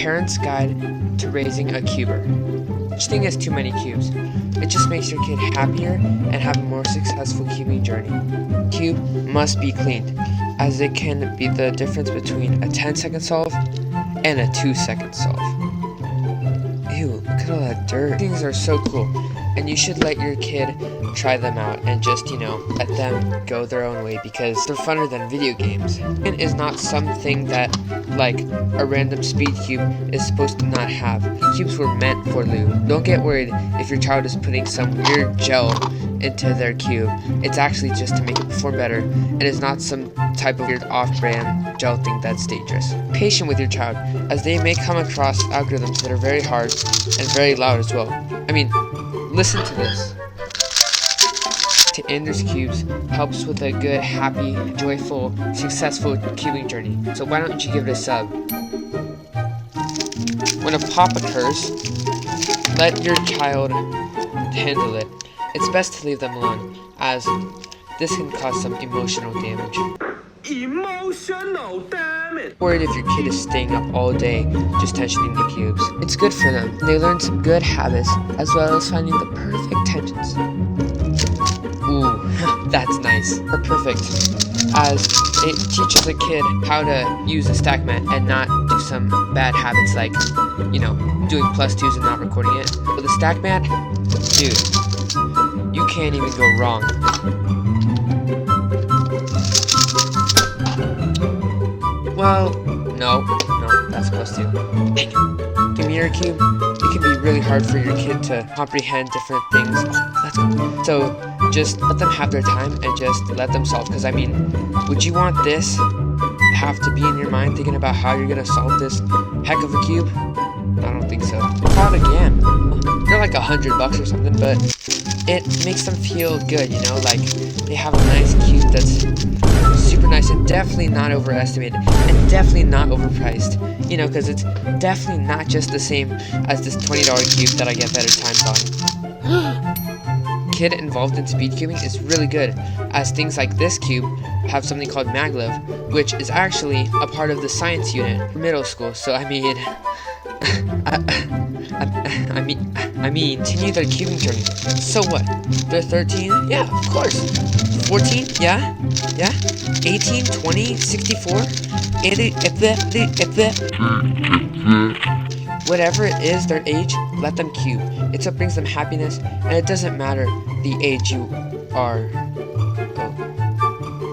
Parent's Guide to Raising a Cuber. Each thing has too many cubes. It just makes your kid happier and have a more successful cubing journey. Cube must be cleaned, as it can be the difference between a 10-second solve and a 2-second solve. Ew, look at all that dirt. Things are so cool, and you should let your kid try them out and just, let them go their own way because they're funner than video games. It is not something that, like, a random speed cube is supposed to not have. Cubes were meant for lube. Don't get worried if your child is putting some weird gel into their cube. It's actually just to make it perform better, and is not some type of weird off-brand gel thing that's dangerous. Patient with your child, as they may come across algorithms that are very hard and very loud as well. I mean, listen to this. To AndersCubes helps with a good, happy, joyful, successful cubing journey. So why don't you give it a sub? When a pop occurs, let your child handle it. It's best to leave them alone, as this can cause some emotional damage. Worried if your kid is staying up all day just tensioning the cubes. It's good for them. They learn some good habits as well as finding the perfect tensions. Ooh, that's nice. Or perfect, as it teaches a kid how to use a stack mat and not do some bad habits like, doing +2s and not recording it. With a stack mat, dude, you can't even go wrong. Well, no, that's +2. Give me your cube. It can be really hard for your kid to comprehend different things. Oh, that's cool. So just let them have their time and just let them solve. Because would you want this to have to be in your mind thinking about how you're gonna solve this heck of a cube? I don't think so. Try it again. They're like $100 or something, but it makes them feel good, like they have a nice cube that's super nice and definitely not overestimated and definitely not overpriced, because it's definitely not just the same as this $20 cube that I get better times on. Kid involved in speed cubing is really good, as things like this cube have something called maglev, which is actually a part of the science unit for middle school. So I mean, continue their cubing journey. So what? They're 13? Yeah, of course. 14? Yeah? 18, 20, 64? Whatever it is their age, let them cube. It's what brings them happiness, and it doesn't matter the age you are.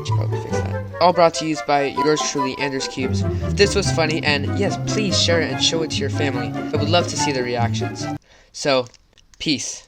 Should probably fix that. All brought to you by yours truly, AndersCubes. If this was funny, and yes, please share it and show it to your family. I would love to see the reactions. So, peace.